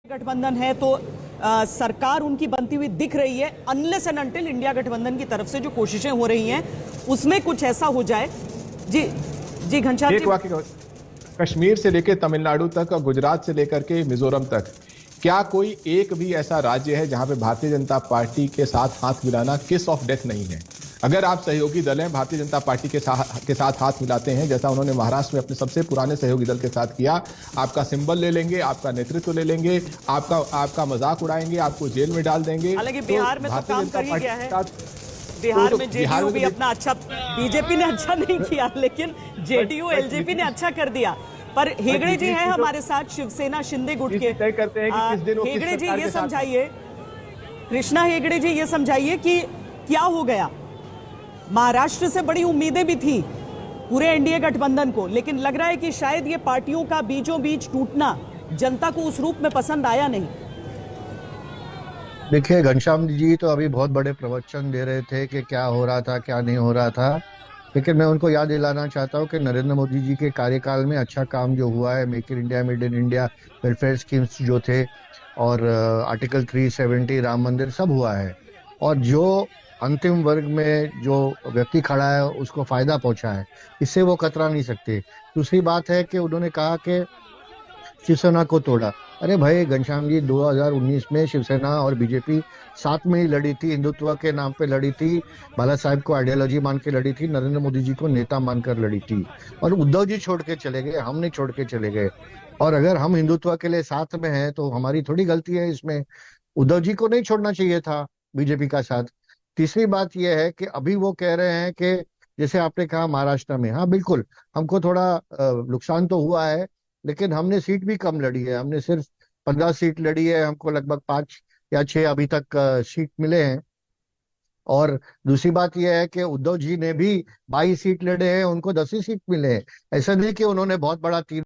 गठबंधन है तो सरकार उनकी बनती हुई दिख रही है, अनलेस एंड अनटिल इंडिया गठबंधन की तरफ से जो कोशिशें हो रही हैं उसमें कुछ ऐसा हो जाए। जी जी घनश्याम जी, वाकई कश्मीर से लेकर तमिलनाडु तक और गुजरात से लेकर के मिजोरम तक क्या कोई एक भी ऐसा राज्य है जहां पे भारतीय जनता पार्टी के साथ हाथ मिलाना किस ऑफ डेथ नहीं है? अगर आप सहयोगी दल हैं, भारतीय जनता पार्टी के साथ हाथ मिलाते हैं, जैसा उन्होंने महाराष्ट्र में अपने सबसे पुराने सहयोगी दल के साथ किया, आपका सिंबल ले लेंगे, आपका नेतृत्व ले लेंगे, आपका मजाक उड़ाएंगे, आपको जेल में डाल देंगे। हालांकि बिहार में तो काम कर ही गया है। बिहार में जेडीयू भी अपना अच्छा, बीजेपी ने अच्छा नहीं किया लेकिन जेडीयू एलजेपी ने अच्छा कर दिया। पर हेगड़े जी हैं हमारे साथ, शिवसेना शिंदे गुट के। तय करते हैं कि किस दिन हेगड़े जी ये समझाइए, कृष्णा हेगड़े जी ये समझाइए कि क्या हो गया। महाराष्ट्र से बड़ी उम्मीदें भी थी पूरे एनडीए गठबंधन को, लेकिन लग रहा है कि शायद ये पार्टियों का बीचों बीच टूटना जनता को उस रूप में पसंद आया नहीं। देखिए, घनश्याम जी तो अभी बहुत बड़े प्रवचन दे रहे थे कि क्या हो रहा था क्या नहीं हो रहा था, लेकिन मैं उनको याद दिलाना चाहता हूं कि नरेंद्र मोदी जी के कार्यकाल में अच्छा काम जो हुआ है, make in India, made in India, welfare schemes जो थे, और आर्टिकल 370, राम मंदिर, सब हुआ है। और जो अंतिम वर्ग में जो व्यक्ति खड़ा है उसको फायदा पहुंचा है, इससे वो कतरा नहीं सकते। दूसरी बात है कि उन्होंने कहा कि शिवसेना को तोड़ा। अरे भाई घनश्याम जी, 2019 में शिवसेना और बीजेपी साथ में ही लड़ी थी, हिंदुत्व के नाम पे लड़ी थी, बाला साहब को आइडियोलॉजी मान के लड़ी थी, नरेंद्र मोदी जी को नेता मानकर लड़ी थी। और उद्धव जी छोड़ के चले गए, हम नहीं छोड़ के चले गए। और अगर हम हिंदुत्व के लिए साथ में हैं तो हमारी थोड़ी गलती है इसमें। उद्धव जी को नहीं छोड़ना चाहिए था बीजेपी का साथ। तीसरी बात यह है कि अभी वो कह रहे हैं कि जैसे आपने कहा महाराष्ट्र में, हाँ बिल्कुल, हमको थोड़ा नुकसान तो हुआ है, लेकिन हमने सीट भी कम लड़ी है। हमने सिर्फ 15 सीट लड़ी है, हमको लगभग 5 या 6 अभी तक सीट मिले हैं। और दूसरी बात यह है कि उद्धव जी ने भी 22 सीट लड़े हैं, उनको 10 ही सीट मिले हैं। ऐसा नहीं कि उन्होंने बहुत बड़ा तीर